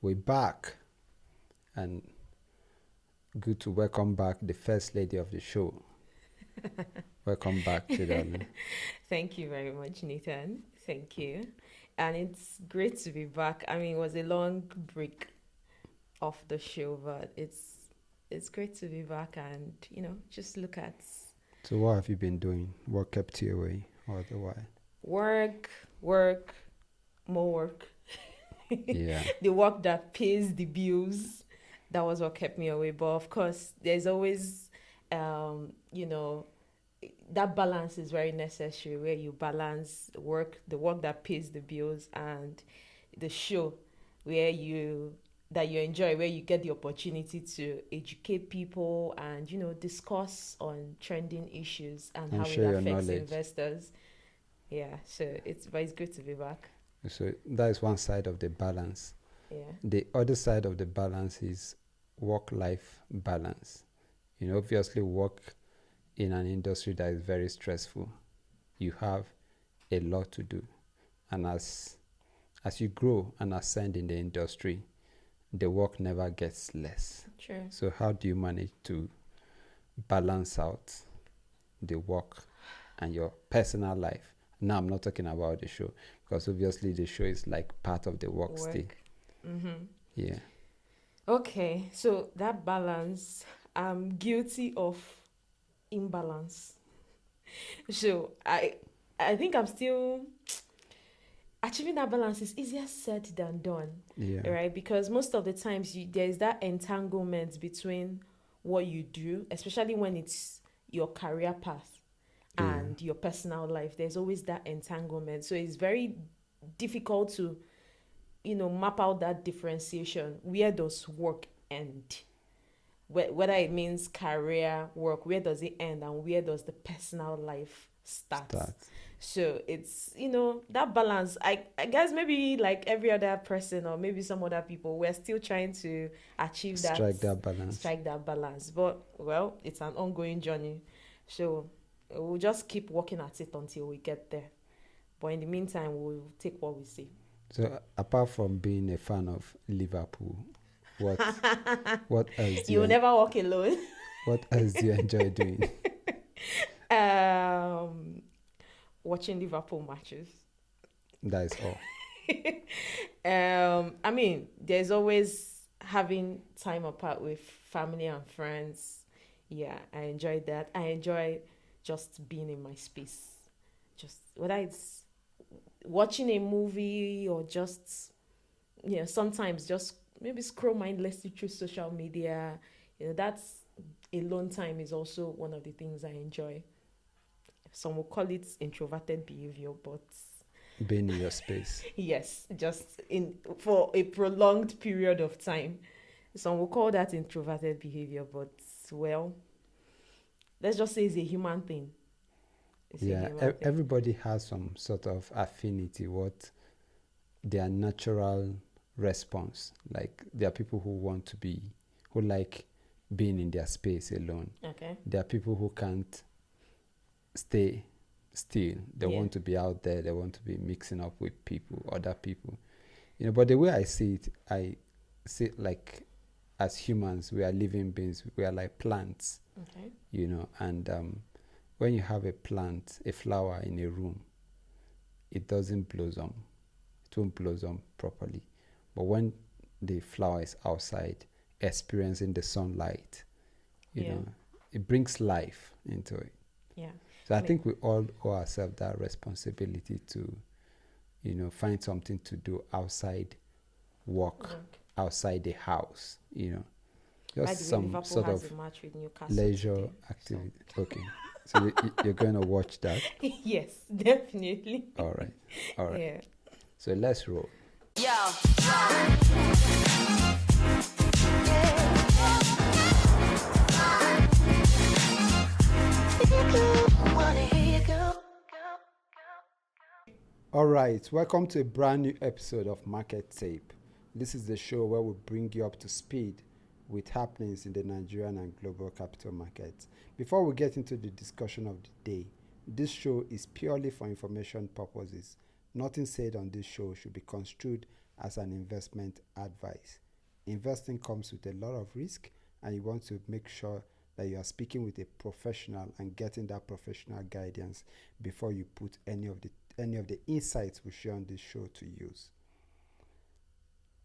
We're back, and good to welcome back the first lady of the show. Welcome back to the. Thank you very much, Nathan. Thank you. And it's great to be back. I mean, it was a long break off the show, but it's great to be back and, just look at So, what have you been doing? What kept you away, or otherwise? work, work, more work. Yeah, The work that pays the bills. That was what kept me away. But of course, there's always, um, you know, that balance is very necessary where you balance the work that pays the bills, and the show where you enjoy, where you get the opportunity to educate people and discuss on trending issues and and how it share your affects knowledge. investors. Yeah, so it's good to be back. So that is one side of the balance. Yeah. The other side of the balance is work-life balance. Obviously, work in an industry that is very stressful. You have a lot to do, and as you grow and ascend in the industry, the work never gets less. True. So how do you manage to balance out the work and your personal life? Now I'm not talking about the show, because obviously the show is like part of the work still. Work. Mm-hmm. Yeah. Okay, so that balance, I'm guilty of imbalance. So I think I'm still achieving that balance is easier said than done, Yeah. right? Because most of the times there's that entanglement between what you do, especially when it's your career path Yeah. and your personal life. There's always that entanglement. So it's very difficult to, map out that differentiation. Where does work end? Whether it means career, work, where does it end and where does the personal life start? So it's, that balance. I guess maybe like every other person or maybe some other people, we're still trying to achieve Strike that balance. strike that balance. But, well, it's an ongoing journey. So we'll just keep working at it until we get there. But in the meantime, we'll take what we see. So apart from being a fan of Liverpool, what what else do You'll you never walk alone. what else do you enjoy doing? um, Watching Liverpool matches. That is all. I mean, there's always having time apart with family and friends. Yeah, I enjoy that. I enjoy just being in my space. Just whether it's watching a movie or just, sometimes just maybe scroll mindlessly through social media. That's alone time is also one of the things I enjoy. Some will call it introverted behavior, but Being in your space. yes, just in for a prolonged period of time. Some will call that introverted behavior, but well, let's just say it's a human thing. It's a Yeah, human thing. everybody has some sort of affinity, what their natural response. Like there are people who like being in their space alone. Okay. There are people who can't stay still. They Yeah. want to be out there. They want to be mixing up with people, other people. But the way I see it like as humans, we are living beings. We are like plants, Okay. and when you have a plant, a flower in a room, it doesn't blossom. It won't blossom properly. But when the flower is outside, experiencing the sunlight, Yeah. it brings life into it. Yeah. So I mean- think we all owe ourselves that responsibility to, find something to do outside work, Work. outside the house, By just the way, some Liverpool sort has of a match with Newcastle leisure today, activity. Okay. So you're going to watch that? so. Yes, definitely. All right. All right. Yeah. So let's roll. All right, welcome to a brand new episode of Market Tape. This is the show where we bring you up to speed with happenings in the Nigerian and global capital markets. Before we get into the discussion of the day, this show is purely for information purposes. Nothing said on this show should be construed as an investment advice. Investing comes with a lot of risk, and you want to make sure that you are speaking with a professional and getting that professional guidance before you put any of the insights we share on this show to use.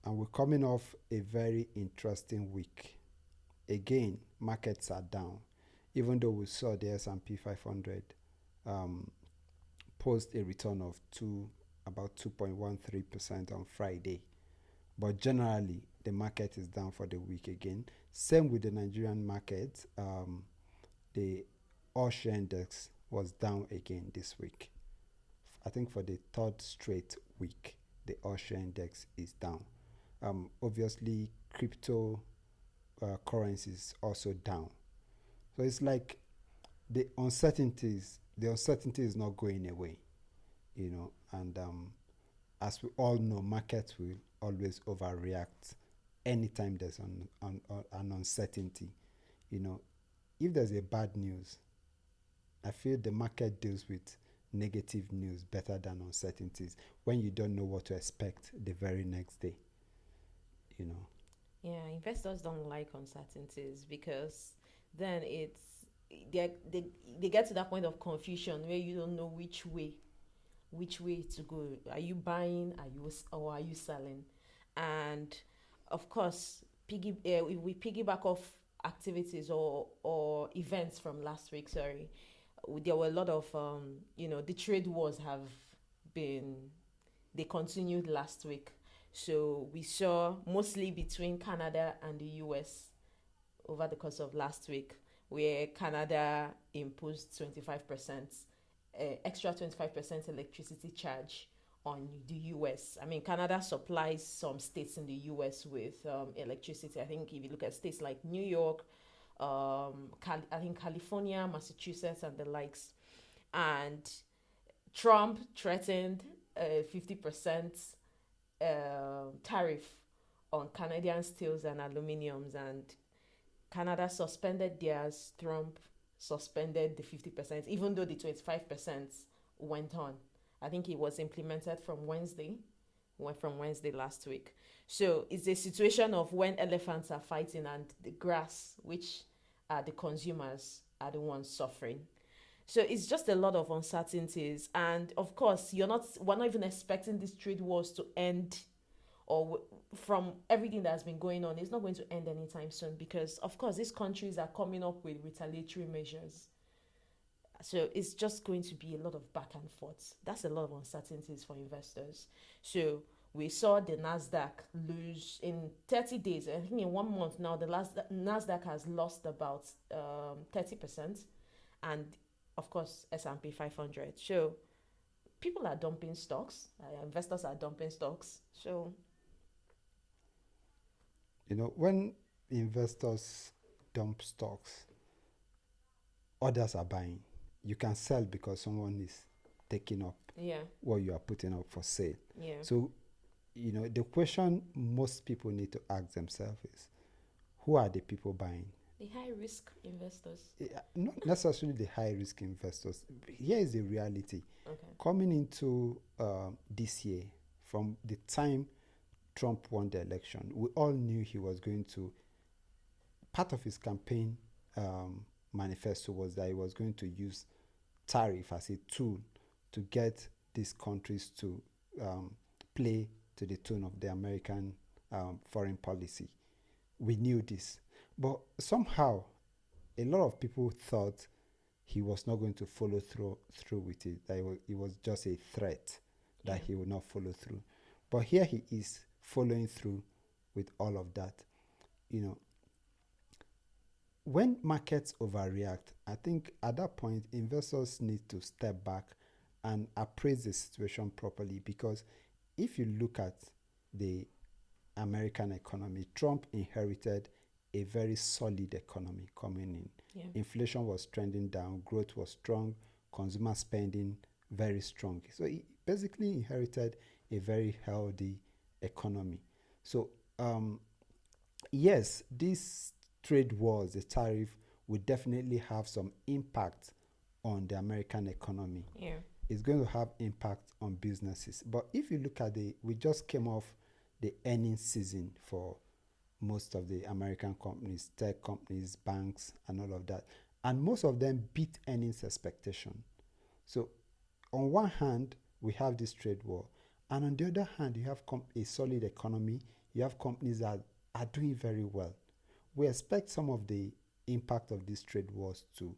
And we're coming off a very interesting week. Again, markets are down, even though we saw the S&P 500 post a return of about 2.13% on Friday. But generally, the market is down for the week again. Same with the Nigerian market. The all-share index was down again this week. I think for the third straight week, the all-share index is down. Obviously, crypto currencies also down. So it's like the uncertainty is not going away, and as we all know, markets will always overreact anytime there's an uncertainty. If there's a bad news, I feel the market deals with negative news better than uncertainties when you don't know what to expect the very next day. Yeah, investors don't like uncertainties because then they get to that point of confusion where you don't know which way to go. Are you buying? Are you selling? And of course, if we piggyback off activities or events from last week. Sorry, there were a lot of the trade wars they continued last week. So we saw mostly between Canada and the US over the course of last week, where Canada imposed 25%, extra 25% electricity charge on the US. I mean, Canada supplies some states in the US with electricity. I think if you look at states like New York, I think California, Massachusetts, and the likes. And Trump threatened a 50% tariff on Canadian steels and aluminiums, and Canada suspended theirs. Trump suspended the 50%, even though the 25% went on. I think it was implemented from Wednesday last week. So it's a situation of when elephants are fighting and the grass, which are the consumers, are the ones suffering. So it's just a lot of uncertainties. And of course, we're not even expecting these trade wars to end, or from everything that has been going on, it's not going to end anytime soon, because of course these countries are coming up with retaliatory measures. So it's just going to be a lot of back and forth. That's a lot of uncertainties for investors. So we saw the Nasdaq lose in 30 days. I think in 1 month now, the Nasdaq has lost about 30%, and of course S&P 500. So people are dumping stocks. Investors are dumping stocks. So when investors dump stocks, others are buying. You can sell because someone is taking up what you are putting up for sale. Yeah. So, the question most people need to ask themselves is, who are the people buying? The high risk investors. Not necessarily the high risk investors. Here is the reality. Okay. Coming into this year, from the time Trump won the election, we all knew he was going to, part of his campaign manifesto was that he was going to use tariff as a tool to get these countries to play to the tune of the American foreign policy. We knew this. But somehow, a lot of people thought he was not going to follow through with it, that it was just a threat, that he would not follow through. But here he is following through with all of that. When markets overreact, I think at that point, investors need to step back and appraise the situation properly, because if you look at the American economy, Trump inherited a very solid economy coming in. Yeah. Inflation was trending down, growth was strong, consumer spending very strong. So he basically inherited a very healthy economy. So yes, this trade wars, the tariff, will definitely have some impact on the American economy. Yeah. It's going to have impact on businesses. But if you look at we just came off the earnings season for most of the American companies, tech companies, banks, and all of that. And most of them beat earnings expectation. So on one hand, we have this trade war. And on the other hand, you have a solid economy. You have companies that are doing very well. We expect some of the impact of these trade wars to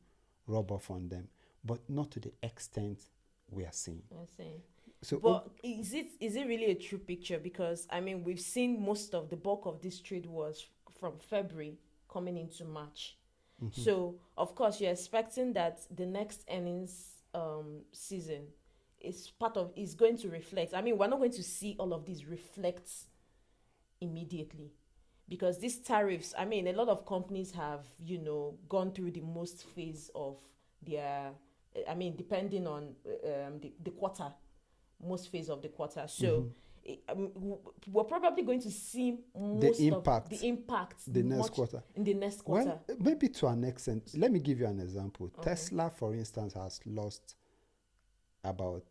rub off on them, but not to the extent we are seeing. But is it really a true picture? Because I mean, we've seen most of the bulk of these trade wars from February coming into March. Mm-hmm. So of course you're expecting that the next earnings season is going to reflect. I mean, we're not going to see all of these reflect immediately, because these tariffs, I mean, a lot of companies have, gone through the most phase of their, I mean, depending on the quarter, most phase of the quarter. So we're probably going to see most the impact the next quarter. In the next quarter. Well, maybe to an extent. Let me give you an example. Okay. Tesla, for instance, has lost about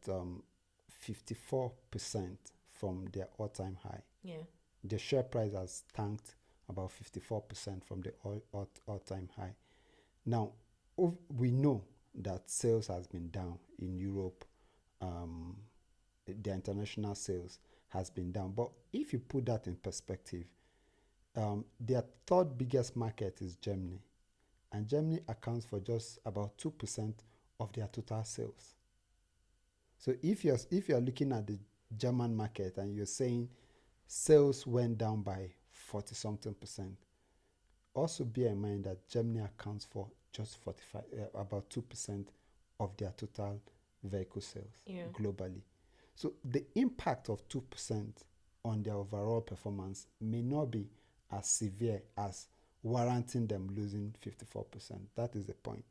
54% from their all-time high. Yeah. The share price has tanked about 54% from the all-time high. Now, we know that sales has been down in Europe. The international sales has been down. But if you put that in perspective, their third biggest market is Germany. And Germany accounts for just about 2% of their total sales. So if you're looking at the German market and you're saying sales went down by 40-something%, also bear in mind that Germany accounts for just about 2% of their total vehicle sales globally. So the impact of 2% on their overall performance may not be as severe as warranting them losing 54%. That is the point.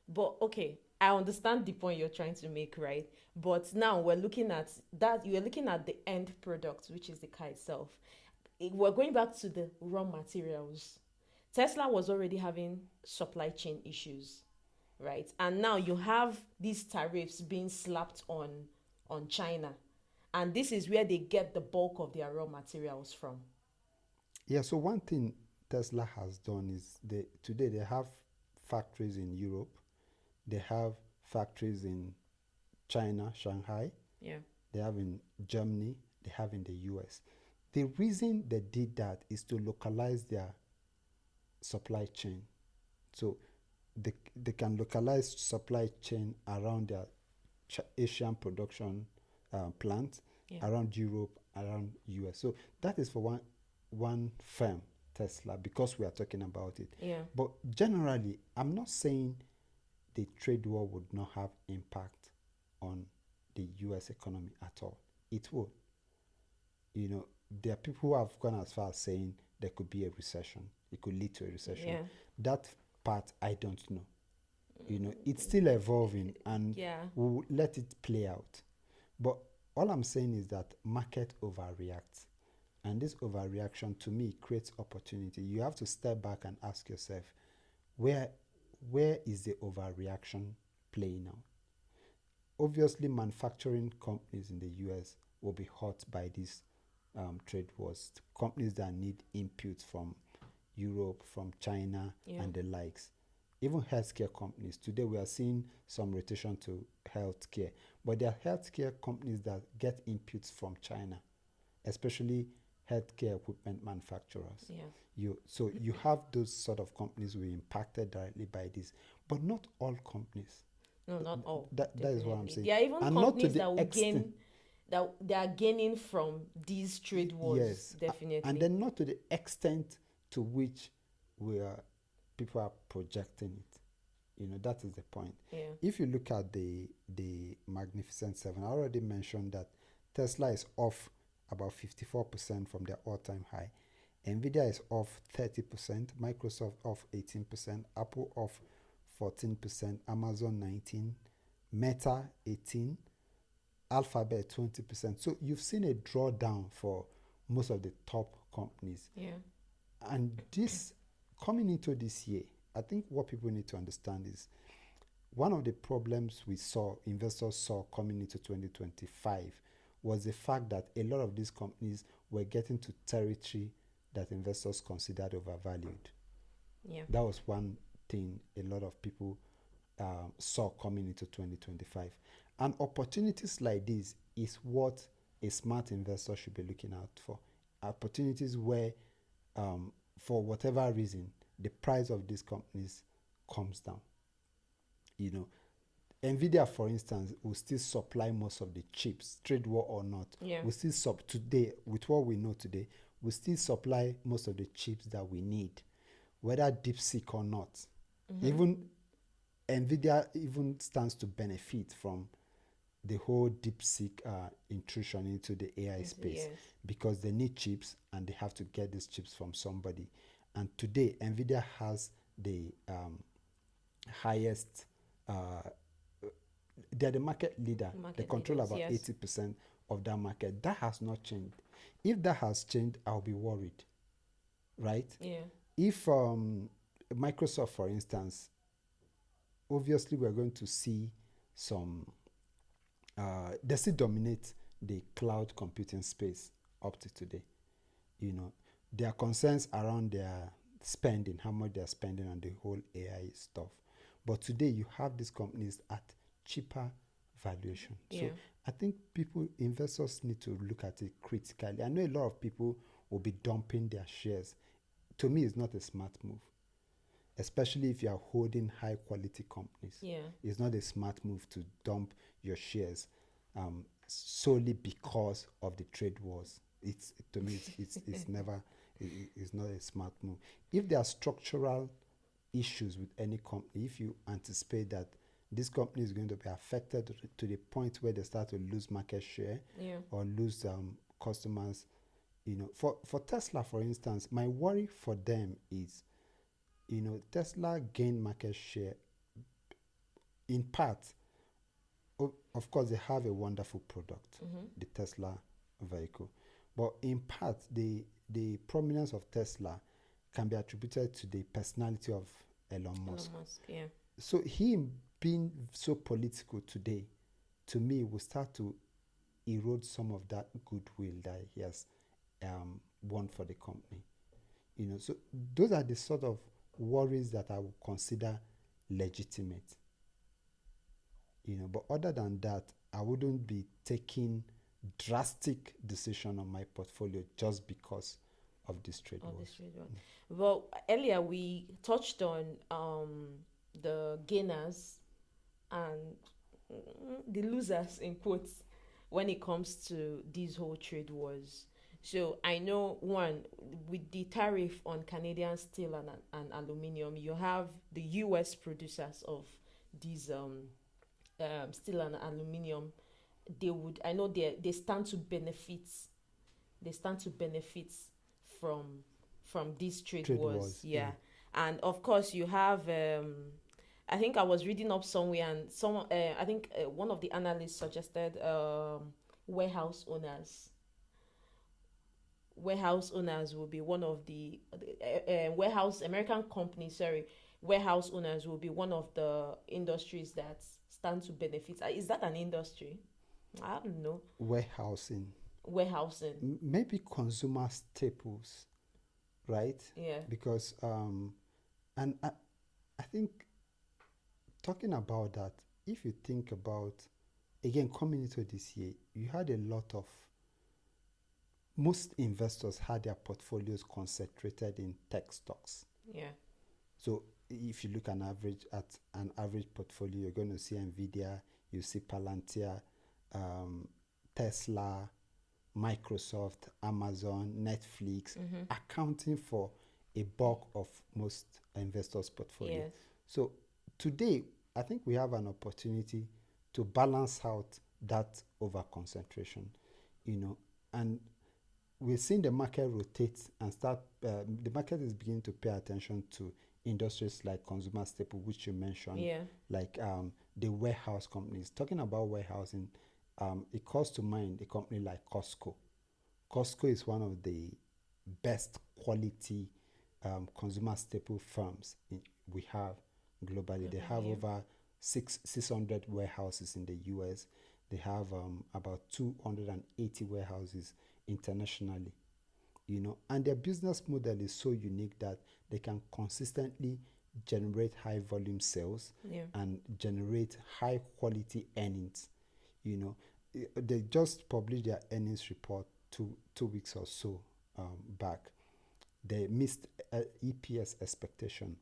But okay, I understand the point you're trying to make, right? But now we're looking at that. You're looking at the end product, which is the car itself. We're going back to the raw materials. Tesla was already having supply chain issues, right? And now you have these tariffs being slapped on China. And this is where they get the bulk of their raw materials from. Yeah, so one thing Tesla has done is today they have factories in Europe. They have factories in China, Shanghai. Yeah. They have in Germany. They have in the US. The reason they did that is to localize their supply chain. So they can localize supply chain around their Asian production plant, around Europe, around US. So that is for one firm, Tesla, because we are talking about it. Yeah. But generally, I'm not saying the trade war would not have impact on the US economy at all. It would. There are people who have gone as far as saying there could be a recession. It could lead to a recession. Yeah. That part, I don't know. It's still evolving, and we'll let it play out. But all I'm saying is that market overreacts. And this overreaction, to me, creates opportunity. You have to step back and ask yourself, where is the overreaction playing out? Obviously, manufacturing companies in the US will be hurt by these trade wars. Companies that need inputs from Europe, from China, and the likes. Even healthcare companies. Today we are seeing some rotation to healthcare. But there are healthcare companies that get inputs from China, especially healthcare equipment manufacturers. Yeah. So you have those sort of companies who are impacted directly by this, but not all companies. No, not all. That is what I'm saying. There are even companies that will gain, that they are gaining from these trade wars. Yes, definitely. And then not to the extent to which people are projecting it. That is the point. Yeah. If you look at the Magnificent Seven, I already mentioned that Tesla is off about 54% from their all-time high. Nvidia is off 30%, Microsoft off 18%, Apple off 14%, Amazon 19%, Meta 18%, Alphabet 20%. So you've seen a drawdown for most of the top companies. Yeah. And this, coming into this year, I think what people need to understand is one of the problems investors saw coming into 2025 was the fact that a lot of these companies were getting to territory that investors considered overvalued. Yeah. That was one thing a lot of people saw coming into 2025. And opportunities like this is what a smart investor should be looking out for. Opportunities where, for whatever reason, the price of these companies comes down. You know, Nvidia, for instance, will still supply most of the chips, trade war or not. Yeah. We still today, with what we know today, we still supply most of the chips that we need, whether DeepSeek or not. Even Nvidia even stands to benefit from the whole DeepSeek intrusion into the AI space, Yes. because they need chips and they have to get these chips from somebody. And today, Nvidia has the highest, they're the market leader. They Market control leaders, about yes. 80% of that market. That has not changed. If that has changed, I'll be worried, right? Yeah. If Microsoft, for instance, obviously we're going to see some, they still dominate the cloud computing space up to today. There are concerns around their spending, how much they're spending on the whole AI stuff. But today you have these companies at cheaper valuation. Yeah. So I think investors need to look at it critically. I know a lot of people will be dumping their shares. To me, it's not a smart move, especially if you are holding high quality companies. Yeah. It's not a smart move to dump your shares solely because of the trade wars. To me, it's never, it's not a smart move. If there are structural issues with any company, if you anticipate that this company is going to be affected to the point where they start to lose market share, Yeah. or lose customers, for Tesla, for instance, my worry for them is, Tesla gained market share in part. Of course, they have a wonderful product, the Tesla vehicle, but in part, the prominence of Tesla can be attributed to the personality of Elon Musk. Elon Musk, yeah. So him being so political today, to me, will start to erode some of that goodwill that he has won for the company. So those are the sort of worries that I would consider legitimate. But other than that, I wouldn't be taking drastic decision on my portfolio just because of this trade Of wars. this trade war. Well, earlier we touched on the gainers and the losers in quotes when it comes to these whole trade wars. So I know one, with the tariff on Canadian steel and aluminium, you have the US producers of these steel and aluminium. I know they stand to benefit. They stand to benefit from these trade wars. Yeah. And of course you have I think I was reading up somewhere, and I think one of the analysts suggested warehouse owners. Warehouse owners will be one of the warehouse American companies. Sorry, warehouse owners will be one of the industries that stand to benefit. Is that an industry? I don't know. Warehousing. Maybe consumer staples, right? Yeah. Because and I think, talking about that, if you think about, again, coming into this year, you had most investors had their portfolios concentrated in tech stocks. Yeah. So if you look at an average portfolio, you're going to see Nvidia, you see Palantir, Tesla, Microsoft, Amazon, Netflix, accounting for a bulk of most investors' portfolio. Yes. So today, I think we have an opportunity to balance out that over concentration, and we're seeing the market rotate and the market is beginning to pay attention to industries like consumer staple, which you mentioned, Yeah. like the warehouse companies. Talking about warehousing, it calls to mind a company like Costco. Costco is one of the best quality consumer staple firms we have globally. They have over 600 warehouses in the US. They have about 280 warehouses internationally, and their business model is so unique that they can consistently generate high volume sales Yeah. and generate high quality earnings. They just published their earnings report 2 weeks or so back. They missed EPS expectation,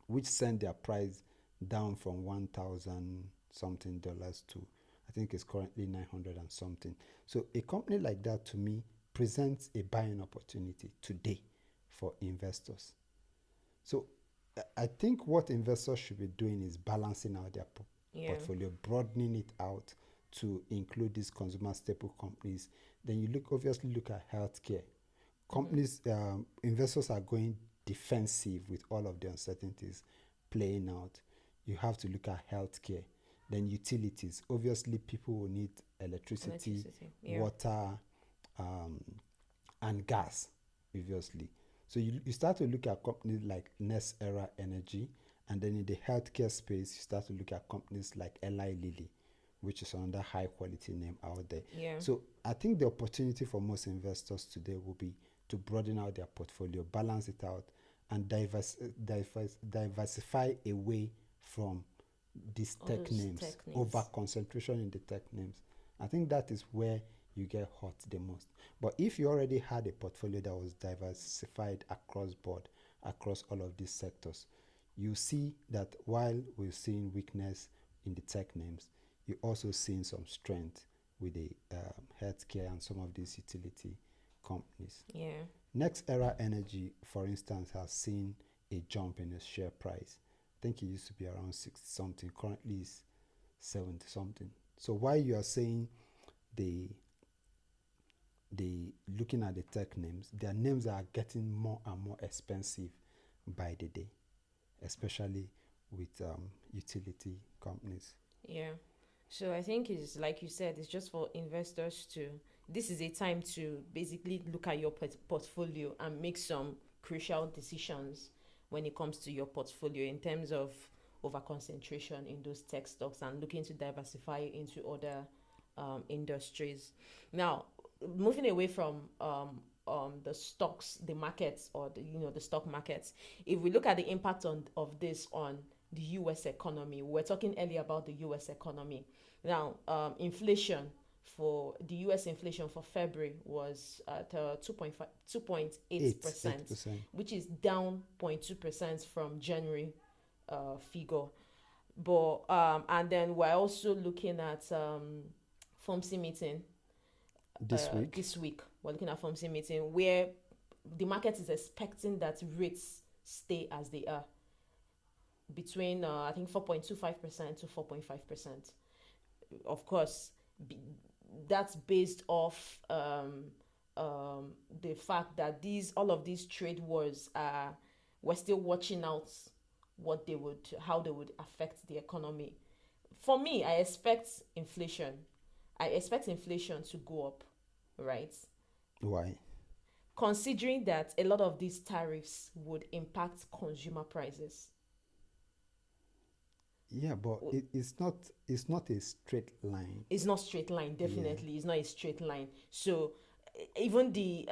which sent their price down from 1,000 something dollars to, I think it's currently 900 and something. So a company like that to me presents a buying opportunity today for investors. So I think what investors should be doing is balancing out their Yeah. portfolio, broadening it out to include these consumer staple companies. Then you obviously look at healthcare companies. Investors are going defensive with all of the uncertainties playing out. You have to look at healthcare. Then utilities. Obviously, people will need electricity, Yeah. water, and gas, obviously. So you start to look at companies like Next Era Energy, and then in the healthcare space, you start to look at companies like Eli Lilly, which is another high quality name out there. Yeah. So I think the opportunity for most investors today will be to broaden out their portfolio, balance it out, and diversify away from these All tech those names, tech names. over concentration in the tech names. I think that is where you get hurt the most. But if you already had a portfolio that was diversified across board, across all of these sectors, you see that while we're seeing weakness in the tech names, you're also seeing some strength with the healthcare and some of these utility companies. Yeah. Next Era Energy, for instance, has seen a jump in its share price. I think it used to be around 60 something, currently is 70 something. So while you are saying the looking at the tech names, their names are getting more and more expensive by the day, especially with utility companies. Yeah. So I think it's like you said, it's just for investors to. This is a time to basically look at your portfolio and make some crucial decisions when it comes to your portfolio in terms of over concentration in those tech stocks and looking to diversify into other industries. Now, moving away from the stocks, the markets, or the stock markets, if we look at the impact of this on the U.S. economy, we were talking earlier about the U.S. economy. Now, inflation for the U.S. inflation for February was at 2.8%, 8%. which is down 0.2% from January figure. But and then we're also looking at FOMC meeting This week? this week. We're looking at FOMC meeting where the market is expecting that rates stay as they are between I think 4.25% to 4.5%. Of course, that's based off the fact that all of these trade wars we're still watching out how they would affect the economy. For me, I expect inflation to go up, right? Why? Considering that a lot of these tariffs would impact consumer prices. Yeah, but it's not a straight line. It's not straight line, definitely. It's not a straight line. So even the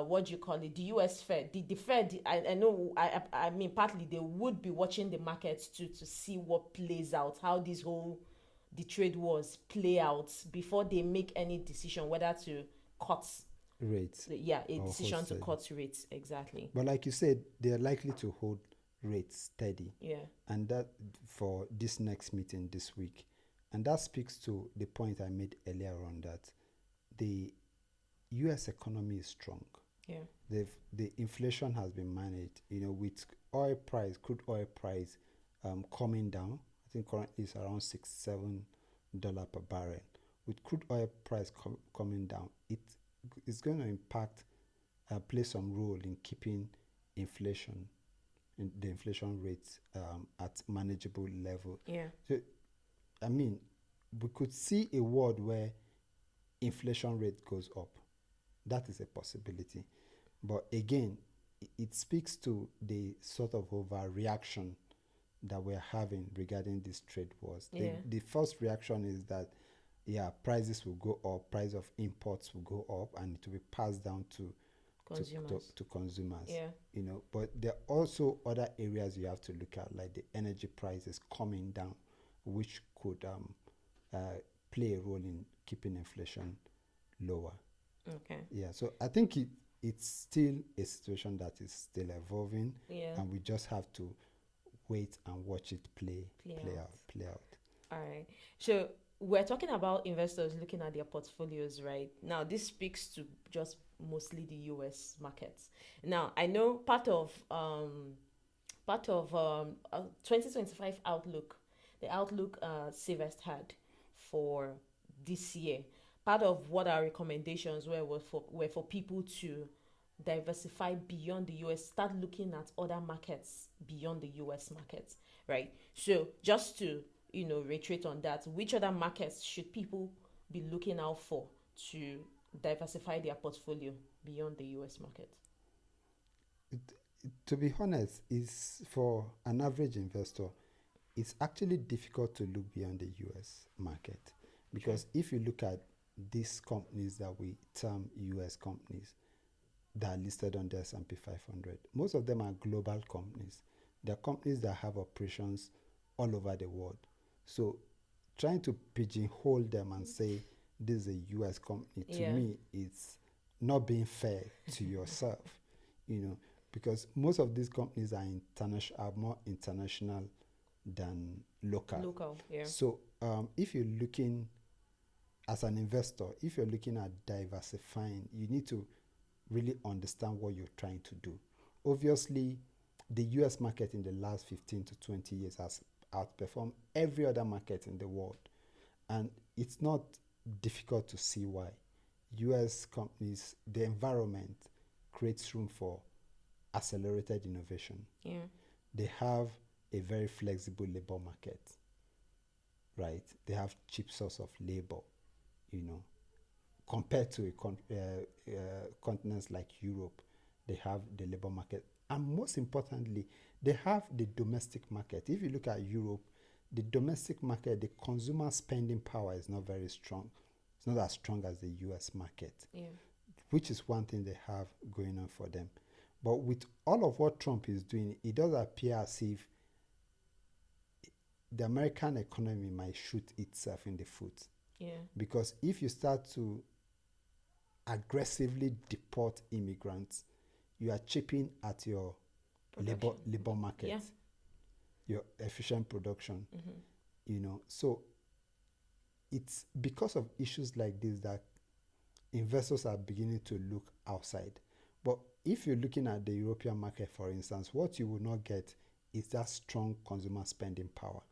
what do you call it, the US Fed, the Fed, I know, I mean, partly they would be watching the markets too to see what plays out, how the trade wars play out before they make any decision whether to cut Rates. a or decision to wholesale. cut rates. Exactly. But like you said, they're likely to hold rates steady. Yeah. And that for this next meeting this week. And that speaks to the point I made earlier on that the US economy is strong. Yeah. The inflation has been managed, with crude oil price coming down. I think currently it's around $6-7 per barrel. With crude oil price coming down, it's going to play some role in keeping inflation, in the inflation rates at manageable level. Yeah. So, I mean, we could see a world where inflation rate goes up. That is a possibility. But again, it speaks to the sort of overreaction that we're having regarding these trade wars. Yeah. The first reaction is that yeah, prices will go up, price of imports will go up, and it will be passed down Consumers. to consumers. Yeah. But there are also other areas you have to look at, like the energy prices coming down, which could uh, play a role in keeping inflation lower. Okay. Yeah, so I think it's still a situation that is still evolving, Yeah. and we just have to wait and watch it Play play out. out, play out. All right. So we're talking about investors looking at their portfolios, right? Now, this speaks to just mostly the US markets. Now, I know part of 2025 outlook, the outlook Sylvester had for this year. Part of what our recommendations were for people to diversify beyond the US, start looking at other markets beyond the US markets, right? So just to reiterate on that, which other markets should people be looking out for to diversify their portfolio beyond the US market? To be honest, is for an average investor, it's actually difficult to look beyond the US market, Okay. because if you look at these companies that we term US companies that are listed on the S&P 500, most of them are global companies. They're companies that have operations all over the world. So trying to pigeonhole them and say this is a US company, to Yeah. me, it's not being fair to yourself, because most of these companies are more international than local. Local. Yeah. So if you're looking as an investor, if you're looking at diversifying, you need to really understand what you're trying to do. Obviously, the US market in the last 15 to 20 years has outperformed every other market in the world. And it's not difficult to see why. US companies, the environment creates room for accelerated innovation. Yeah. They have a very flexible labor market, right? They have cheap source of labor, you know, compared to continents like Europe. They have the labor market, and most importantly, they have the domestic market. If you look at Europe, the domestic market, the consumer spending power is not very strong. It's not as strong as the US market, Yeah. which is one thing they have going on for them. But with all of what Trump is doing, it does appear as if the American economy might shoot itself in the foot. Yeah. Because if you start to aggressively deport immigrants, you are chipping at your Production. labor market, Yeah. your efficient production. Mm-hmm. So it's because of issues like this that investors are beginning to look outside. But if you're looking at the European market, for instance, what you will not get is that strong consumer spending power.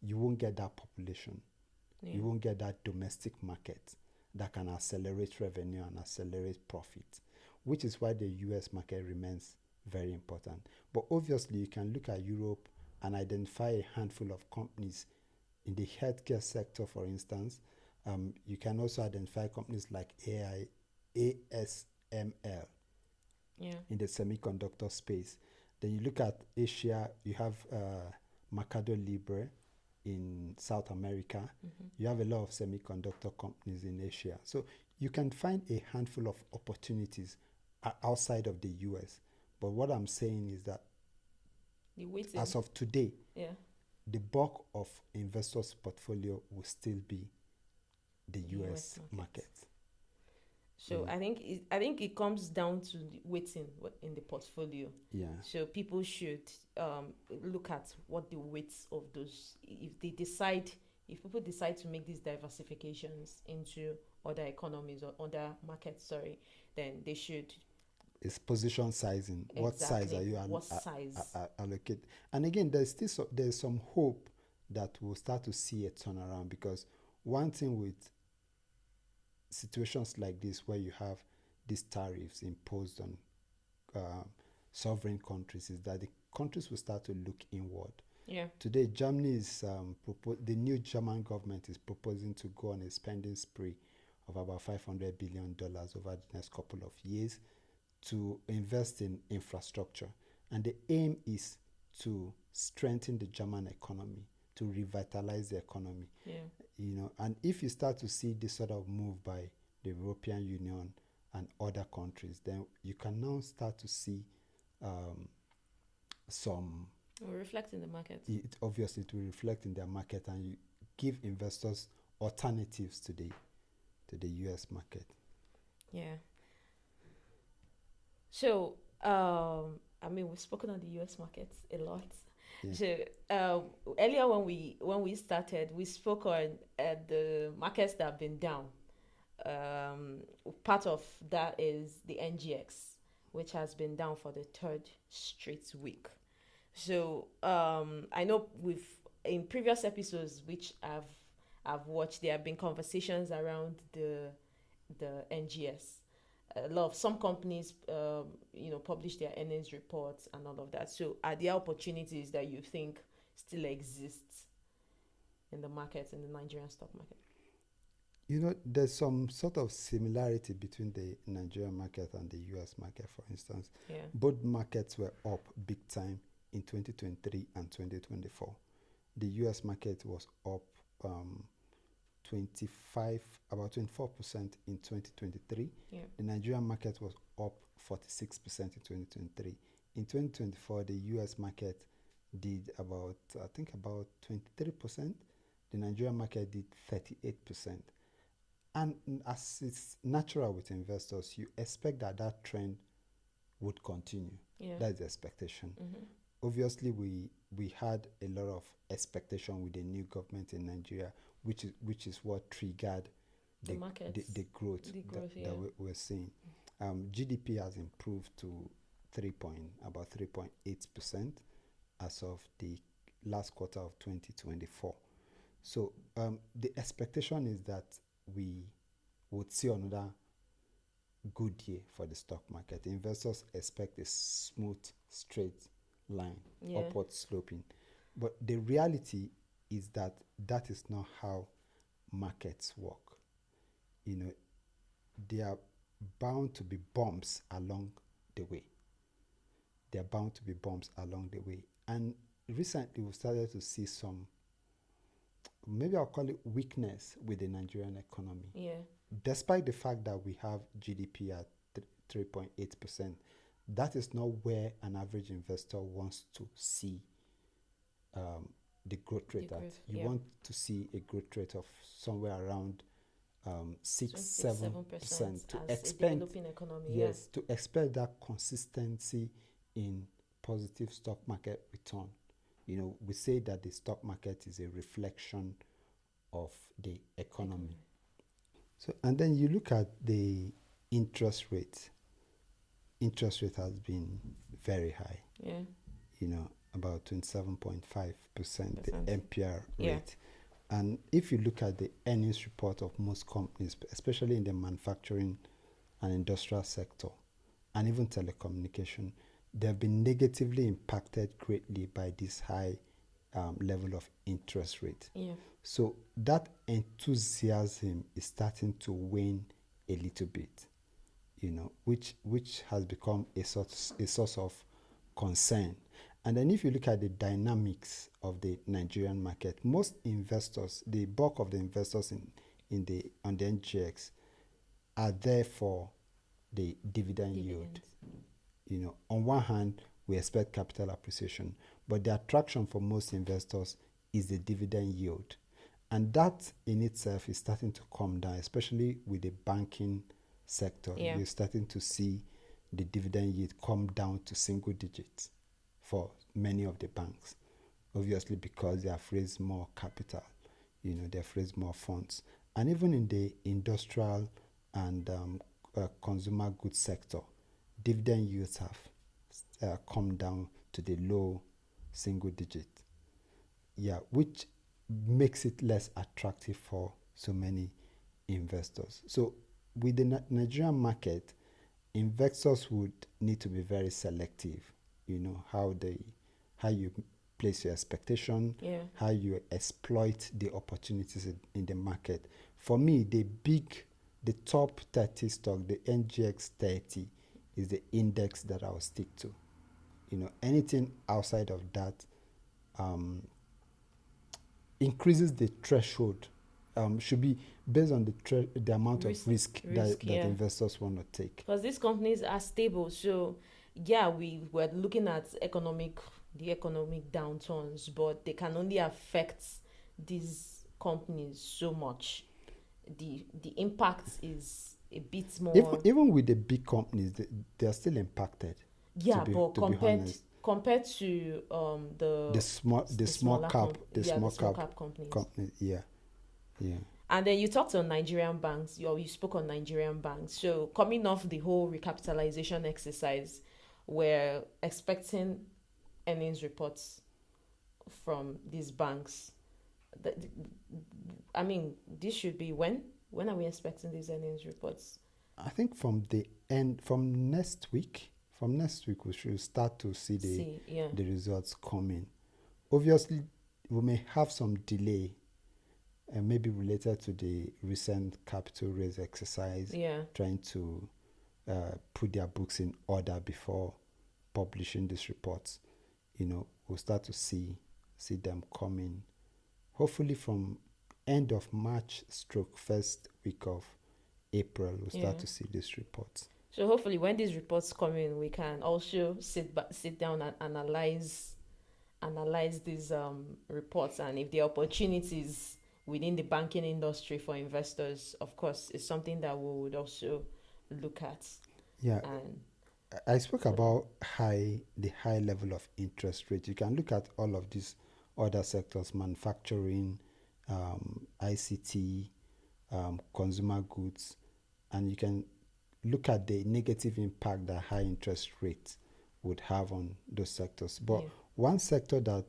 You won't get that population. Yeah. You won't get that domestic market that can accelerate revenue and accelerate profit, which is why the US market remains very important. But obviously, you can look at Europe and identify a handful of companies in the healthcare sector, for instance. You can also identify companies like ASML Yeah. in the semiconductor space. Then you look at Asia, you have Mercado Libre in South America. Mm-hmm. You have a lot of semiconductor companies in Asia. So you can find a handful of opportunities outside of the US. But what I'm saying is that The waiting. as of today, Yeah. the bulk of investors' portfolio will still be the US market. So I think it comes down to the weighting in the portfolio. Yeah. So people should look at what the weights of those. If people decide to make these diversifications into other economies or other markets, then they should. It's position sizing. What size are you What size? allocate? And again, there's some hope that we'll start to see a turnaround, because one thing with situations like this, where you have these tariffs imposed on sovereign countries, is that the countries will start to look inward. Yeah. Today, Germany is the new German government is proposing to go on a spending spree of about $500 billion over the next couple of years to invest in infrastructure. And the aim is to strengthen the German economy, to revitalize the economy. Yeah. And if you start to see this sort of move by the European Union and other countries, then you can now start to see some. It will reflect in the market. It obviously will reflect in their market, and you give investors alternatives to the U.S. market. Yeah. So, we've spoken on the U.S. market a lot. Yeah. So, earlier when we started, we spoke on the markets that have been down. Part of that is the NGX, which has been down for the third straight week. So, I know in previous episodes which I've watched, there have been conversations around the NGS. Some companies publish their earnings reports and all of that. So are there opportunities that you think still exist in the market, in the Nigerian stock market? There's some sort of similarity between the Nigerian market and the US market, for instance. Yeah. Both markets were up big time in 2023 and 2024. The US market was up about 24% in 2023. Yeah. The Nigerian market was up 46% in 2023. In 2024, the US market did about 23%. The Nigerian market did 38%. And as it's natural with investors, you expect that trend would continue. Yeah. That's the expectation. Mm-hmm. Obviously, we had a lot of expectation with the new government in Nigeria, which is what triggered the growth that we're seeing. GDP has improved to about 3.8% as of the last quarter of 2024. So the expectation is that we would see another good year for the stock market. Investors expect a smooth, straight line, upward sloping. But the reality is that is not how markets work. There are bound to be bumps along the way. And recently we've started to see some, maybe I'll call it weakness with the Nigerian economy. Yeah. Despite the fact that we have GDP at 3.8%, that is not where an average investor wants to see the growth rate at. You want to see a growth rate of somewhere around 6-7% to expect developing economy. Yes, to expect that consistency in positive stock market return. We say that the stock market is a reflection of the economy. So, and then you look at the interest rate. Interest rate has been very high. Yeah. About 27.5%, the MPR Yeah. rate. And if you look at the earnings report of most companies, especially in the manufacturing and industrial sector, and even telecommunication, they've been negatively impacted greatly by this high level of interest rate. Yeah. So that enthusiasm is starting to wane a little bit, which has become a source of concern. And then if you look at the dynamics of the Nigerian market, most investors, the bulk of the investors on the NGX are there for the dividend yield. On one hand, we expect capital appreciation, but the attraction for most investors is the dividend yield. And that in itself is starting to come down, especially with the banking sector. Yeah. You're starting to see the dividend yield come down to single digits for many of the banks, obviously because they have raised more capital, they've raised more funds. And even in the industrial and consumer goods sector, dividend yields have come down to the low single digit. Yeah, which makes it less attractive for so many investors. So with the Nigerian market, investors would need to be very selective. How you place your expectation, Yeah. how you exploit the opportunities in the market. For me, the top 30 stock, the NGX 30, is the index that I'll stick to. Anything outside of that increases the threshold. Should be based on the amount of risk that yeah. investors want to take. Because these companies are stable, so yeah, we were looking at the economic downturns, but they can only affect these companies so much. The impact is a bit more. Even with the big companies, they are still impacted. Yeah, but to be honest, compared to the small cap companies. Yeah. And then you talked on Nigerian banks, you spoke on Nigerian banks. So coming off the whole recapitalization exercise, we're expecting earnings reports from these banks. I mean, this should be when? When are we expecting these earnings reports? I think from next week. From next week, we should start to see the results coming. Obviously, we may have some delay, and maybe related to the recent capital raise exercise. Yeah. Trying to put their books in order before publishing these reports. We'll start to see them coming. Hopefully, from end of March / first week of April, we'll start to see these reports. So hopefully when these reports come in, we can also sit down and analyze these reports, and if the opportunities within the banking industry for investors, of course, is something that we would also look at. Yeah. And I spoke about the high level of interest rate. You can look at all of these other sectors: manufacturing, ICT, consumer goods, and you can look at the negative impact that high interest rates would have on those sectors. But one sector that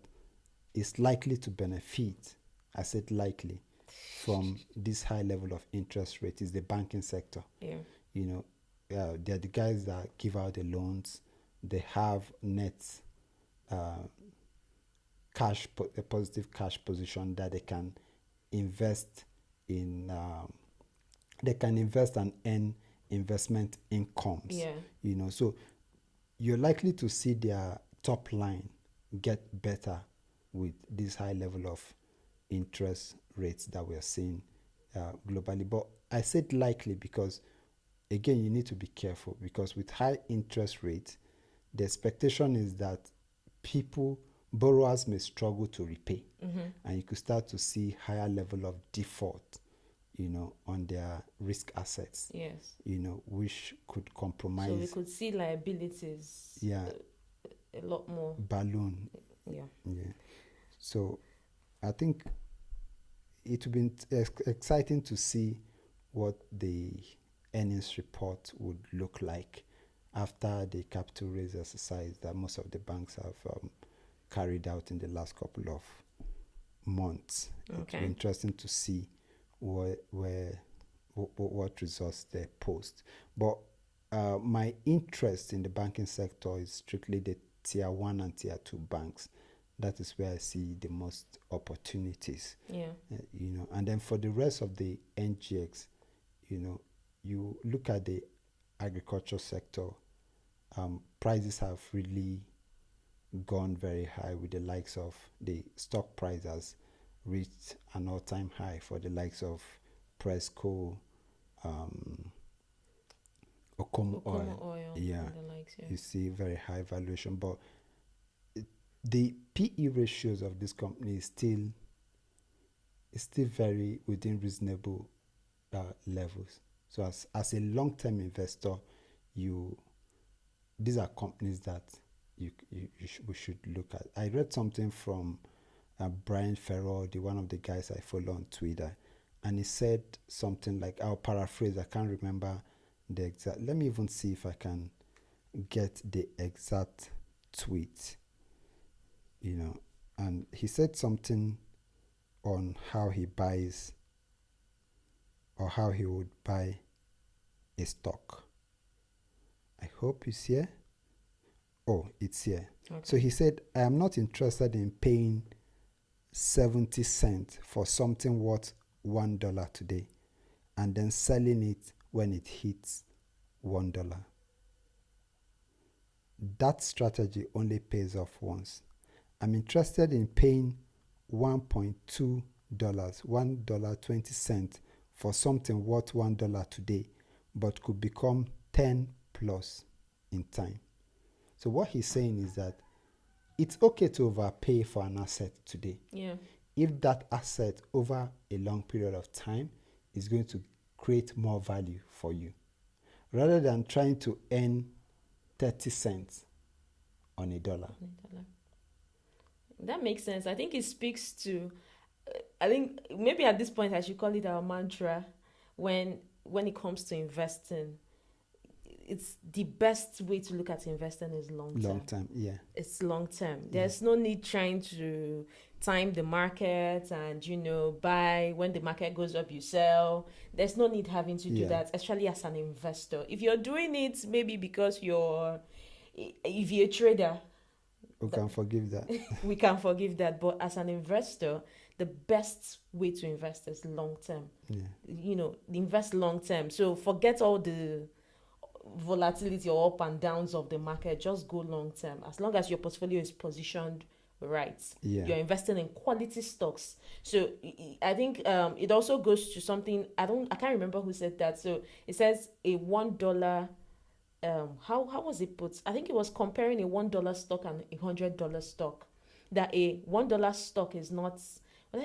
is likely to benefit, I said likely, from this high level of interest rate is the banking sector. Yeah. They're the guys that give out the loans. They have net a positive cash position that they can invest in. They can invest and earn investment incomes. Yeah. So you're likely to see their top line get better with this high level of interest rates that we're seeing globally. But I said likely because, again, you need to be careful, because with high interest rates, the expectation is that borrowers may struggle to repay, and you could start to see higher level of default on their risk assets. Yes. Which could compromise. So we could see liabilities. Yeah. A lot more. Balloon. Yeah. Yeah. So I think it would be exciting to see what the earnings report would look like after the capital raise exercise that most of the banks have carried out in the last couple of months. Okay. It will be interesting to see what results they post. But my interest in the banking sector is strictly the tier 1 and tier 2 banks. That is where I see the most opportunities. Yeah. And then for the rest of the NGX, you look at the agriculture sector, prices have really gone very high, with the likes of the stock price has reached an all-time high for the likes of Presco, Okomo Oil. Yeah. And the likes, yeah. You see very high valuation, but the PE ratios of this company is still very within reasonable levels. So as a long-term investor, these are companies that we should look at. I read something from Brian Ferrell, one of the guys I follow on Twitter, and he said something like, I'll paraphrase, I can't remember the exact, let me even see if I can get the exact tweet, and he said something on how he buys, or how he would buy a stock. I hope it's here. Oh, it's here. Okay. So he said, I am not interested in paying 70 cents for something worth $1 today and then selling it when it hits $1. That strategy only pays off once. I'm interested in paying $1.2, $1.20 for something worth $1 today, but could become 10 plus in time. So what he's saying is that it's okay to overpay for an asset today. Yeah. If that asset over a long period of time is going to create more value for you, rather than trying to earn 30 cents on a dollar. That makes sense. I think it speaks to, I think maybe at this point I should call it our mantra when it comes to investing. It's the best way to look at investing is long term. Long term, yeah. It's long term. There's no need trying to time the market and buy when the market goes up, you sell. There's no need having to do that, especially as an investor. If you're doing it, maybe because if you're a trader, we can forgive that. We can forgive that. But as an investor, the best way to invest is long term. Yeah. Invest long term. So forget all the volatility or up and downs of the market. Just go long term. As long as your portfolio is positioned right, you're investing in quality stocks. So I think it also goes to something I can't remember who said that. So it says a $1 how was it put? I think it was comparing a $1 stock and a $100 stock. That a $1 stock is not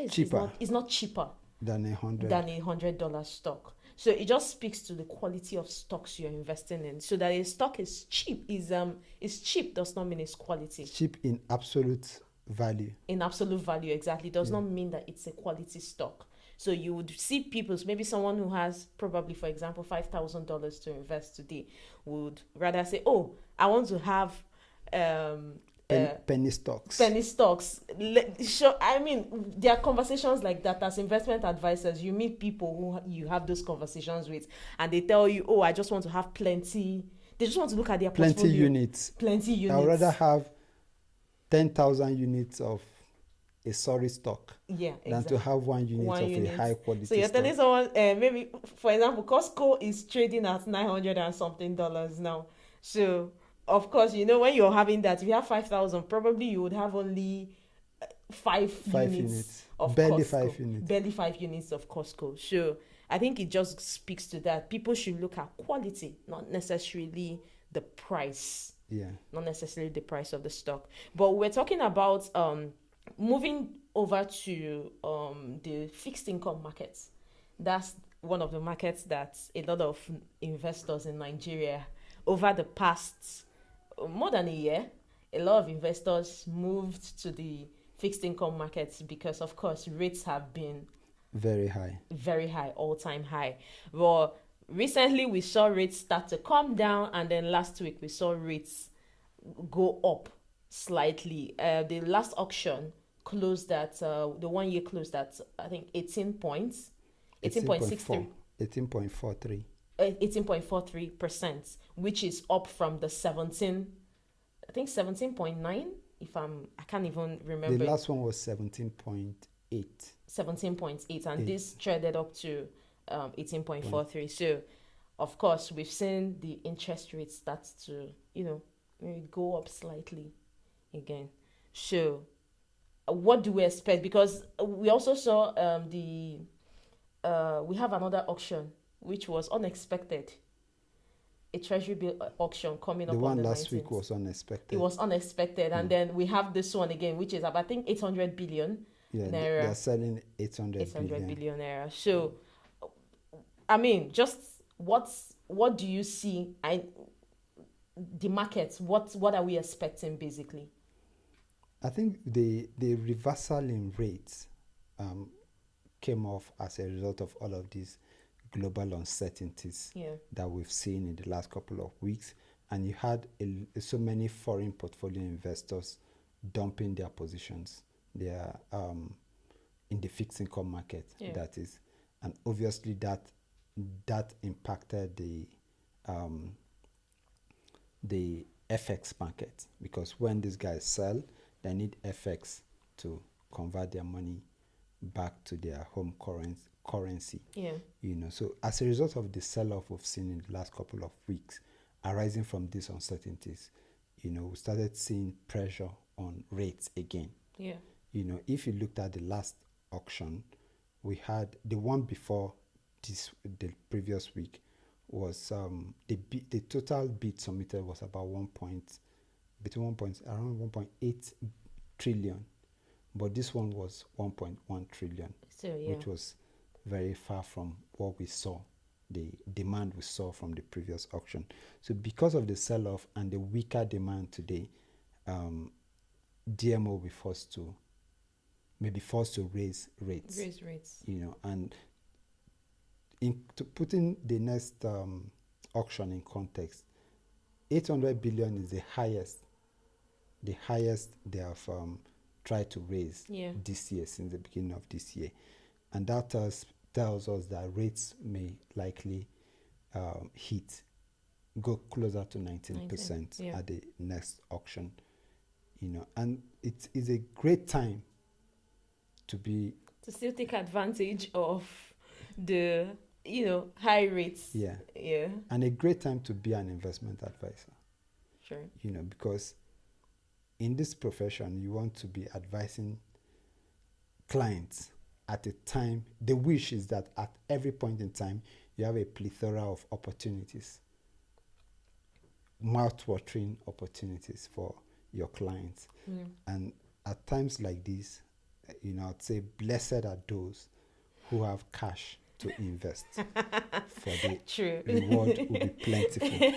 cheaper. It's not cheaper than a $100 stock. So it just speaks to the quality of stocks you're investing in. So that a stock is cheap is cheap does not mean it's quality. Cheap in absolute value. In absolute value, exactly. Does not mean that it's a quality stock. So you would see maybe someone who has probably, for example, $5,000 to invest today would rather say, oh, I want to have penny stocks. Penny stocks. There are conversations like that. As investment advisors, you meet people who you have those conversations with, and they tell you, oh, I just want to have plenty. They just want to look at their portfolio. Plenty units. I would rather have 10,000 units of a sorry stock than to have one unit a high quality So you're stock. telling someone, maybe, for example, Costco is trading at $900 and something now. So, of course, when you're having that, if you have 5,000, probably you would have only five units of barely Costco. Barely 5 units of Costco. So I think it just speaks to that. People should look at quality, not necessarily the price. Yeah. Not necessarily the price of the stock. But we're talking about moving over to the fixed income markets. That's one of the markets that a lot of investors in Nigeria, over the past more than a year, a lot of investors moved to the fixed income markets because, of course, rates have been very high, all-time high. Well, recently we saw rates start to come down, and then last week we saw rates go up slightly. The last auction closed at the 1 year closed at, I think, 18 points, 18.63, 18.43. 18.43%, which is up from the 17.9. I can't even remember. The last one was 17.8. 17.8, and this traded up to 18.43. So, of course, we've seen the interest rate start to, maybe go up slightly again. So, what do we expect? Because we also saw we have another auction which was unexpected. A Treasury bill auction coming up. The one on the last 19th. week was unexpected. It was unexpected, and then we have this one again, which is about, I think, 800 billion naira. They're selling 800 billion naira. So, just what do you see? The markets. What are we expecting basically? I think the reversal in rates came off as a result of all of these global uncertainties that we've seen in the last couple of weeks, and you had so many foreign portfolio investors dumping their positions. They are in the fixed income market, that is, and obviously that impacted the FX market, because when these guys sell, they need FX to convert their money back to their home currency. So as a result of the sell-off we've seen in the last couple of weeks arising from these uncertainties, we started seeing pressure on rates again. If you looked at the last auction, we had the one before the previous week was the total bid submitted was about around 1.8 trillion, but this one was 1.1 trillion, So yeah. which was very far from what we saw, the demand we saw from the previous auction. So because of the sell-off and the weaker demand today, DMO will be forced to raise rates. Raise rates. And to putting the next auction in context, 800 billion is the highest they have tried to raise this year, since the beginning of this year. And that tells us that rates may likely go closer to 19% at the next auction. And it is a great time to still take advantage of the high rates. Yeah. And a great time to be an investment advisor. Sure. Because in this profession, you want to be advising clients at a time. The wish is that at every point in time, you have a plethora of opportunities, mouth-watering opportunities for your clients. And at times like this, I'd say blessed are those who have cash to invest, for the True. reward will be plentiful.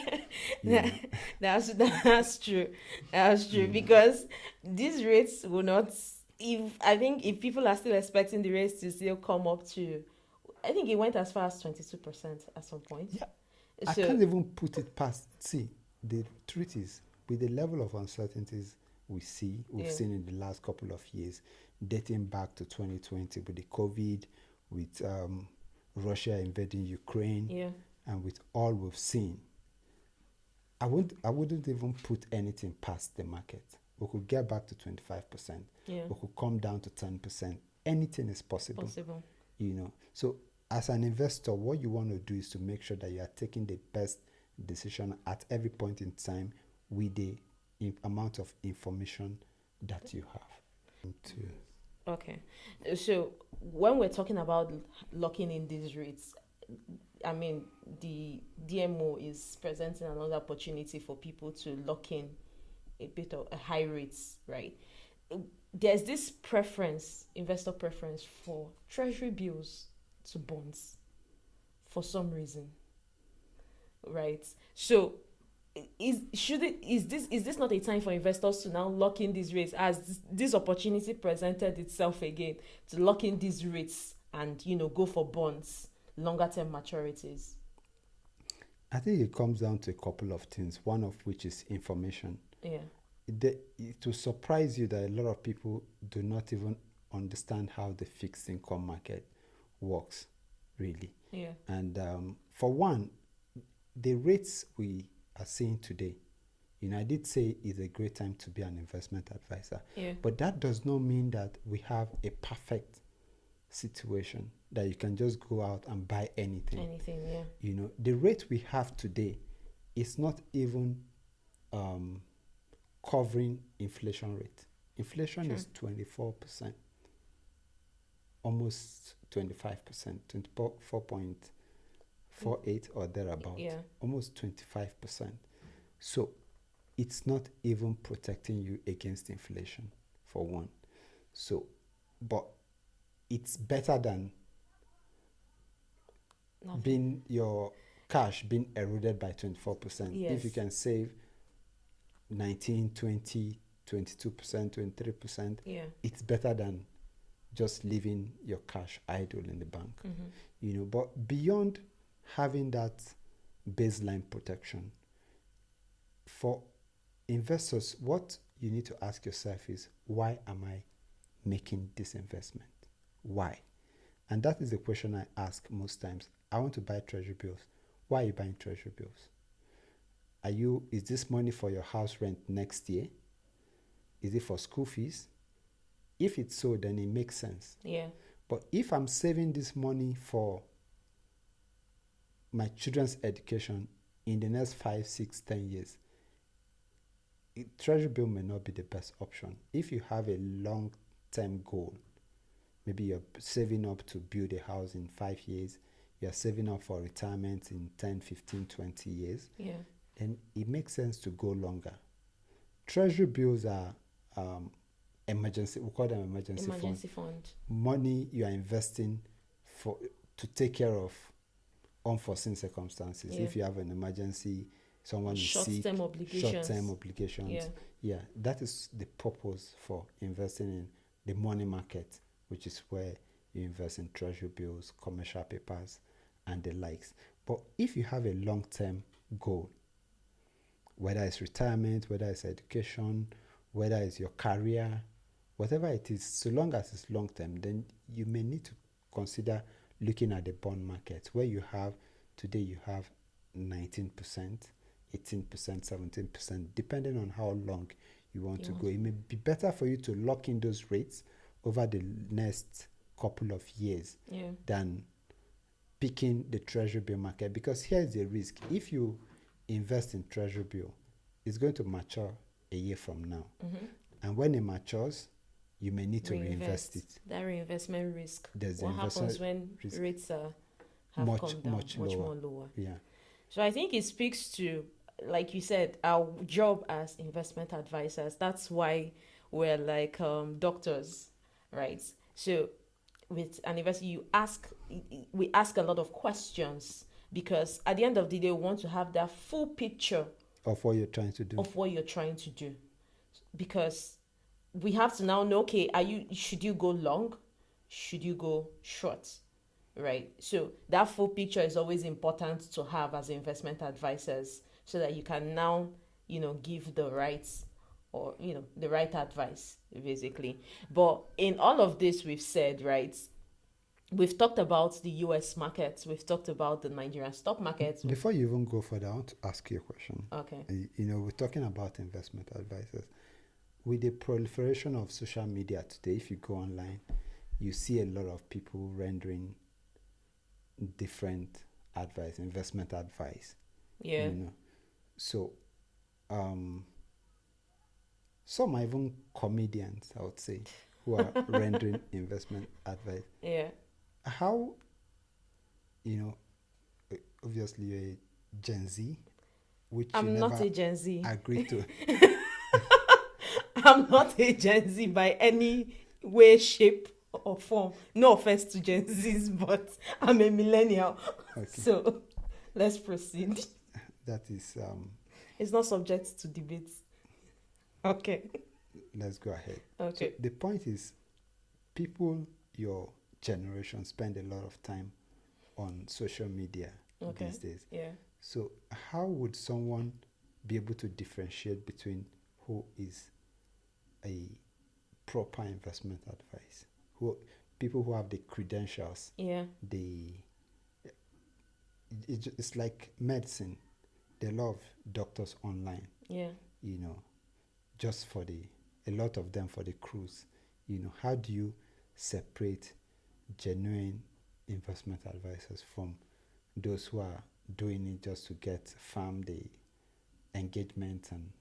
That's true. That's true. Because these rates will not. If people are still expecting the rates to still come up to, I think it went as far as 22% at some point. Yeah, I can't even put it past. See, the truth is, with the level of uncertainties we've seen in the last couple of years, dating back to 2020 with the COVID, with Russia invading Ukraine, and with all we've seen, I wouldn't even put anything past the market. We could get back to 25%. We could come down to 10%. Anything is possible. So as an investor, what you want to do is to make sure that you are taking the best decision at every point in time with the amount of information that you have. Okay. So when we're talking about locking in these rates, I mean, the DMO is presenting another opportunity for people to lock in a bit of a high rates, right? There's this investor preference for treasury bills to bonds for some reason, right? So is this not a time for investors to now lock in these rates, as this opportunity presented itself again, to lock in these rates and go for bonds, longer term maturities? I think it comes down to a couple of things, one of which is information. It will surprise you that a lot of people do not even understand how the fixed income market works, really. And for one, the rates we are seeing today, I did say it's a great time to be an investment advisor, but that does not mean that we have a perfect situation that you can just go out and buy anything. The rate we have today is not even covering inflation rate. Inflation is 24%, almost 25%, 24.48 or thereabout, almost 25%. So it's not even protecting you against inflation, for one. So, but it's better than your cash being eroded by 24%. If you can save 19, 20, 22%, 23%, it's better than just leaving your cash idle in the bank. But beyond having that baseline protection, for investors, what you need to ask yourself is, why am I making this investment? Why? And that is the question I ask most times. I want to buy treasury bills. Why are you buying treasury bills? Is this money for your house rent next year? Is it for school fees? If it's so, then it makes sense. But if I'm saving this money for my children's education in the next 5, 6, 10 years, treasury bill may not be the best option. If you have a long term goal. Maybe you're saving up to build a house in 5 years, you're saving up for retirement in 10, 15, 20 years, then it makes sense to go longer. Treasury bills are emergency, we call them emergency fund. Money you are investing to take care of unforeseen circumstances. If you have an emergency, someone is sick, short-term obligations. That is the purpose for investing in the money market, which is where you invest in treasury bills, commercial papers, and the likes. But if you have a long-term goal, whether it's retirement, whether it's education, whether it's your career, whatever it is, so long as it's long-term, then you may need to consider looking at the bond market, where today you have 19%, 18%, 17%, depending on how long you want to go. It may be better for you to lock in those rates over the next couple of years than picking the treasury bill market, because here's the risk. If you invest in treasury bill, it's going to mature a year from now. And when it matures, you may need to reinvest it. That reinvestment risk. What happens when rates have come down much more lower? So I think it speaks to, like you said, our job as investment advisors. That's why we're like doctors, right? So with an investor, we ask a lot of questions, because at the end of the day, we want to have that full picture of what you're trying to do. Because we have to now know, okay, should you go long? Should you go short? Right? So that full picture is always important to have as investment advisors, so that you can now, give the right advice, basically. But in all of this we've said, right, we've talked about the US markets, we've talked about the Nigerian stock markets. Before you even go further, I want to ask you a question. Okay. We're talking about investment advisors. With the proliferation of social media today, if you go online, you see a lot of people rendering different advice, investment advice. So some are even comedians, I would say, who are rendering investment advice. How, obviously you're a Gen Z, which I'm not a Gen Z. Agree to. I'm not a Gen Z by any way, shape, or form. No offense to Gen Zs, but I'm a millennial. Okay. So let's proceed. That is... it's not subject to debate. Okay. Let's go ahead. Okay. So the point is, people your generation spend a lot of time on social media these days. So how would someone be able to differentiate between who is a proper investment advice, people who have the credentials, it's like medicine. There are a lot of doctors online, just for a lot of them for the cruise. How do you separate genuine investment advisors from those who are doing it just to get the engagement and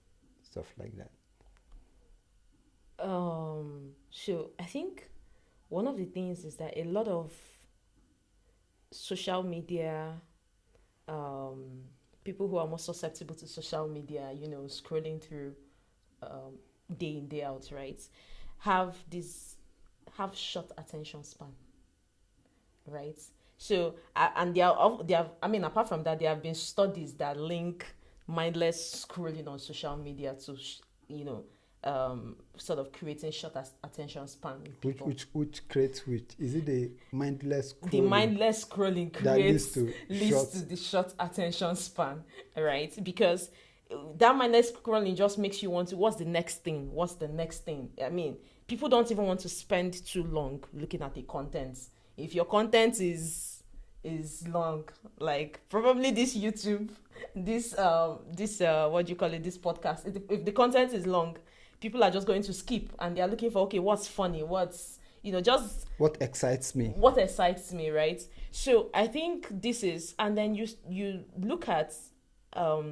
stuff like that? So I think one of the things is that a lot of social media, people who are more susceptible to social media, scrolling through day in, day out, right, have short attention span, right? So, and apart from that, there have been studies that link mindless scrolling on social media to, sort of creating short attention span. Which creates which? Is it the mindless scrolling? The mindless scrolling leads to the short attention span, right? Because that mindless scrolling just makes you want to, what's the next thing? I mean, people don't even want to spend too long looking at the content. If your content is long, like probably this YouTube, this what do you call it, this podcast, if the content is long, people are just going to skip, and they're looking for, okay, what's funny, what's, just what excites me, right? So I think this is, and then you look at a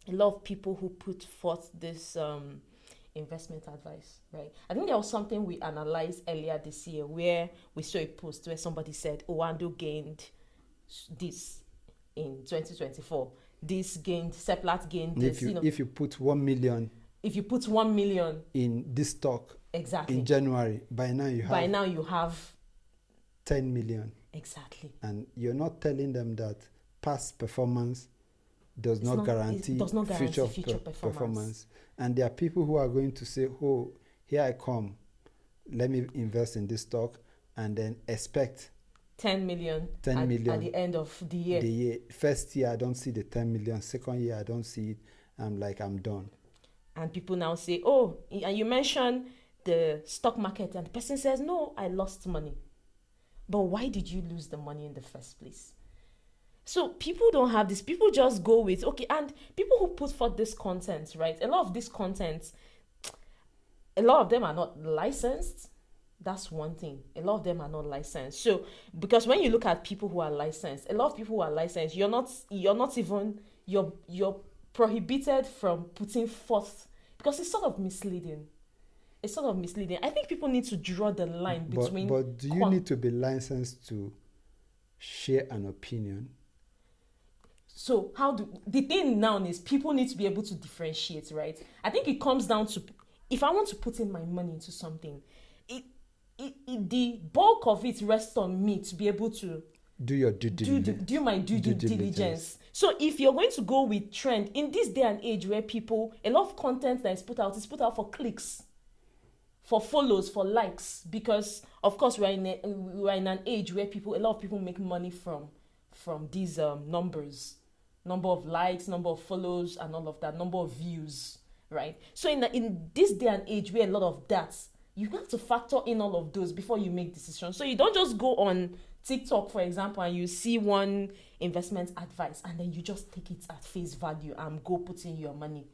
lot of people who put forth this investment advice, right? I think there was something we analyzed earlier this year where we saw a post where somebody said, Owando gained this in 2024. This gained, Seplat gained this. If you put 1 million, if you put 1 million in this stock, exactly, in January, by now you have 10 million. Exactly. And you're not telling them that past performance does not guarantee future performance. And there are people who are going to say, oh, here I come, let me invest in this stock, and then expect 10 million at the end of the year. First year, I don't see the 10 million. Second year, I don't see it. I'm like, I'm done. And people now say, oh, and you mentioned the stock market, and the person says, no, I lost money. But why did you lose the money in the first place? So people don't have this. People just go with, okay, and people who put forth this content, right? A lot of this content, a lot of them are not licensed. That's one thing. A lot of them are not licensed. So, because when you look at people who are licensed, a lot of people who are licensed, you're prohibited from putting forth, because it's sort of misleading. I think people need to draw the line between. But do you need to be licensed to share an opinion? So the thing now is people need to be able to differentiate, right? I think it comes down to, if I want to put in my money into something, the bulk of it rests on me to be able to do your due diligence. Do my due diligence. So if you're going to go with trend in this day and age where a lot of content that is put out for clicks, for follows, for likes, because of course we're in an age where a lot of people make money from these numbers, number of likes, number of follows, and all of that, number of views, right? So in this day and age where a lot of that, you have to factor in all of those before you make decisions. So you don't just go on TikTok, for example, and you see one investment advice and then you just take it at face value and go put in your money.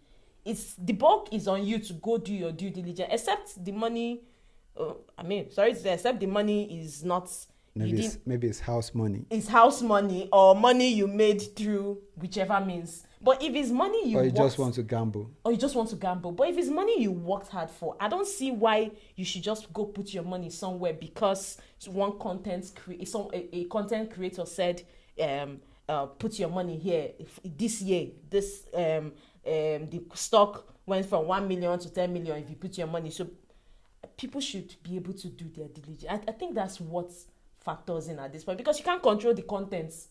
The bulk is on you to go do your due diligence, except the money, except the money is not... Maybe it's house money. It's house money or money you made through whichever means. But if it's money you just want to gamble. But if it's money you worked hard for, I don't see why you should just go put your money somewhere because one a content creator said, put your money here. This year, the stock went from 1 million to 10 million if you put your money. So people should be able to do their diligence. I think that's what factors in at this point, because you can't control the contents.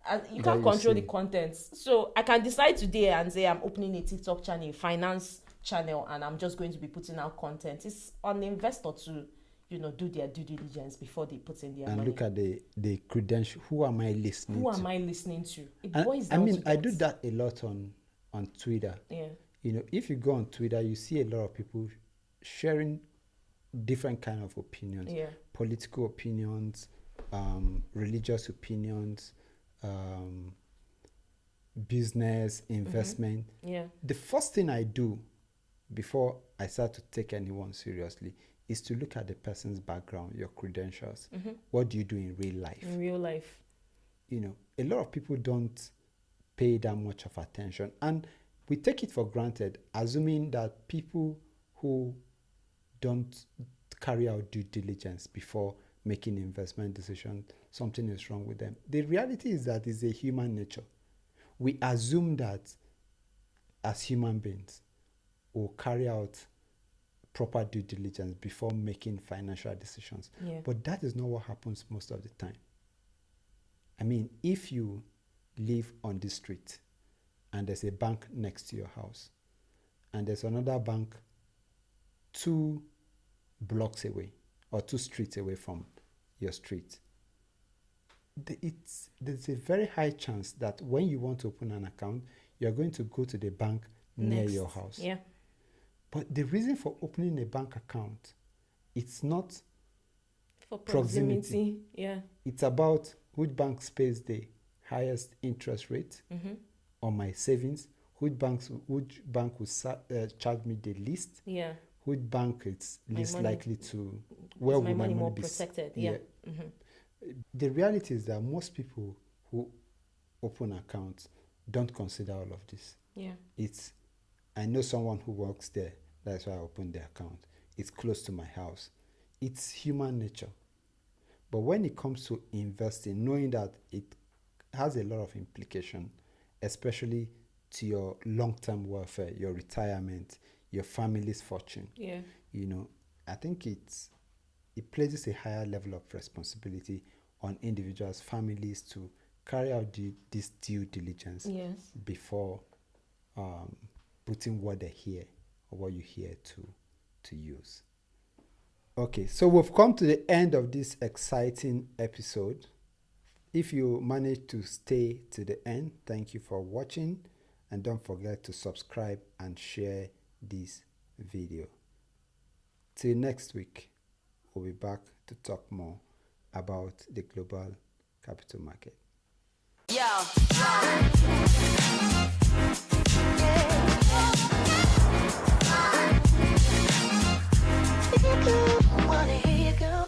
The contents. So I can decide today and say I'm opening a TikTok channel, finance channel, and I'm just going to be putting out content. It's on the investor to, do their due diligence before they put in their money. And look at the credential. Who am I listening to? Who am I listening to? I do that a lot on Twitter. Yeah. If you go on Twitter, you see a lot of people sharing different kind of opinions. Yeah. Political opinions, religious opinions, business, investment. Mm-hmm. Yeah. The first thing I do before I start to take anyone seriously is to look at the person's background, your credentials. Mm-hmm. What do you do in real life? A lot of people don't pay that much of attention, and we take it for granted, assuming that people who don't carry out due diligence before making investment decisions, something is wrong with them. The reality is that it's a human nature. We assume that as human beings, we'll carry out proper due diligence before making financial decisions. Yeah. But that is not what happens most of the time. If you live on the street and there's a bank next to your house and there's another bank 2 blocks away or 2 streets away from your street, there's a very high chance that when you want to open an account, you're going to go to the bank near your house. Yeah. But the reason for opening a bank account, it's not for proximity. Yeah. It's about which bank pays the highest interest rate on my savings, which bank will charge me the least. Yeah. Which bank is least likely to... Where will my money more protected? Yeah. Mm-hmm. The reality is that most people who open accounts don't consider all of this. Yeah. I know someone who works there That's why I opened the account. It's close to my house. It's human nature. But when it comes to investing, knowing that it has a lot of implication, especially to your long-term welfare, your retirement, your family's fortune. Yeah. I think it places a higher level of responsibility on individuals, families to carry out this due diligence. Yes. Before putting what they hear or what you hear to use. Okay, so we've come to the end of this exciting episode. If you managed to stay to the end, thank you for watching, and don't forget to subscribe and share this video. Till next week, we'll be back to talk more about the global capital market. Wanna hear you go.